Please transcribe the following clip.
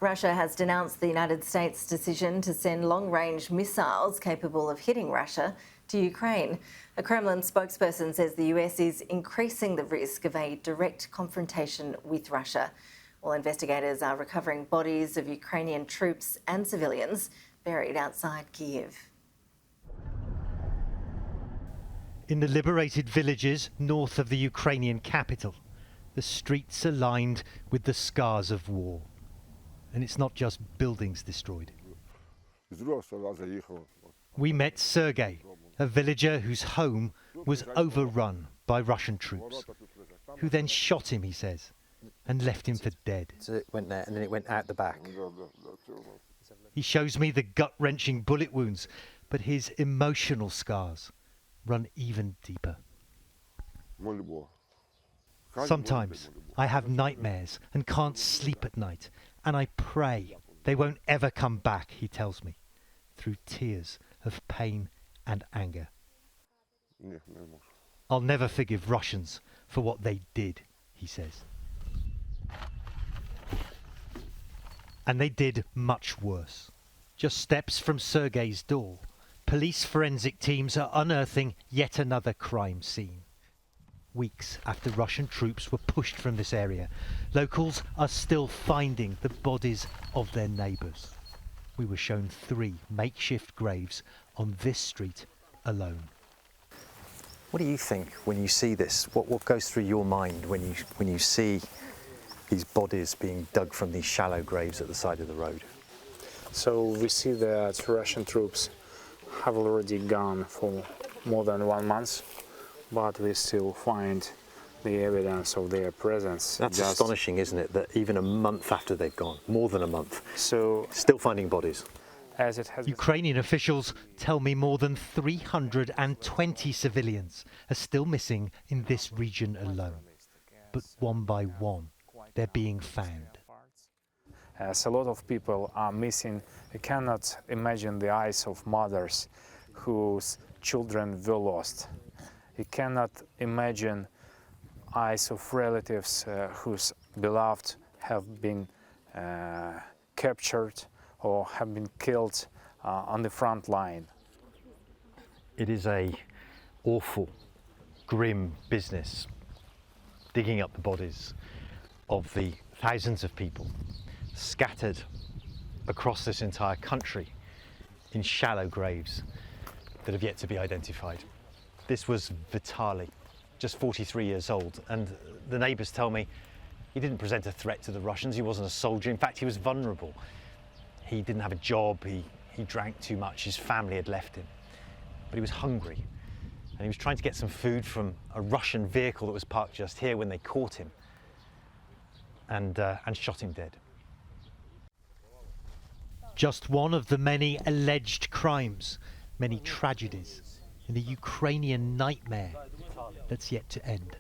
Russia has denounced the United States' decision to send long-range missiles capable of hitting Russia to Ukraine. A Kremlin spokesperson says the US is increasing the risk of a direct confrontation with Russia. While investigators are recovering bodies of Ukrainian troops and civilians buried outside Kyiv. In the liberated villages north of the Ukrainian capital, the streets are lined with the scars of war. And it's not just buildings destroyed. We met Sergei, a villager whose home was overrun by Russian troops, who then shot him, he says, and left him for dead. So it went there and then it went out the back. He shows me the gut-wrenching bullet wounds, but his emotional scars run even deeper. Sometimes I have nightmares and can't sleep at night, and I pray they won't ever come back, he tells me, through tears of pain and anger. I'll never forgive Russians for what they did, he says. And they did much worse. Just steps from Sergei's door, police forensic teams are unearthing yet another crime scene. Weeks after Russian troops were pushed from this area, locals are still finding the bodies of their neighbours. We were shown 3 makeshift graves on this street alone. What do you think when you see this? What goes through your mind when you see these bodies being dug from these shallow graves at the side of the road? So we see that Russian troops have already gone for more than 1 month, but we still find the evidence of their presence. That's astonishing, isn't it? That even a month after they've gone, more than a month, so still finding bodies. As it has Ukrainian officials tell me more than 320 civilians are still missing in this region alone. But one by one, they're being found. As a lot of people are missing, I cannot imagine the eyes of mothers whose children were lost. You cannot imagine eyes of relatives whose beloved have been captured or have been killed on the front line. It is a awful, grim business, digging up the bodies of the thousands of people scattered across this entire country in shallow graves that have yet to be identified. This was Vitaly, just 43 years old, and the neighbours tell me he didn't present a threat to the Russians. He wasn't a soldier. In fact, he was vulnerable. He didn't have a job. He drank too much. His family had left him. But he was hungry, and he was trying to get some food from a Russian vehicle that was parked just here when they caught him and shot him dead. Just one of the many alleged crimes, many tragedies in the Ukrainian nightmare that's yet to end.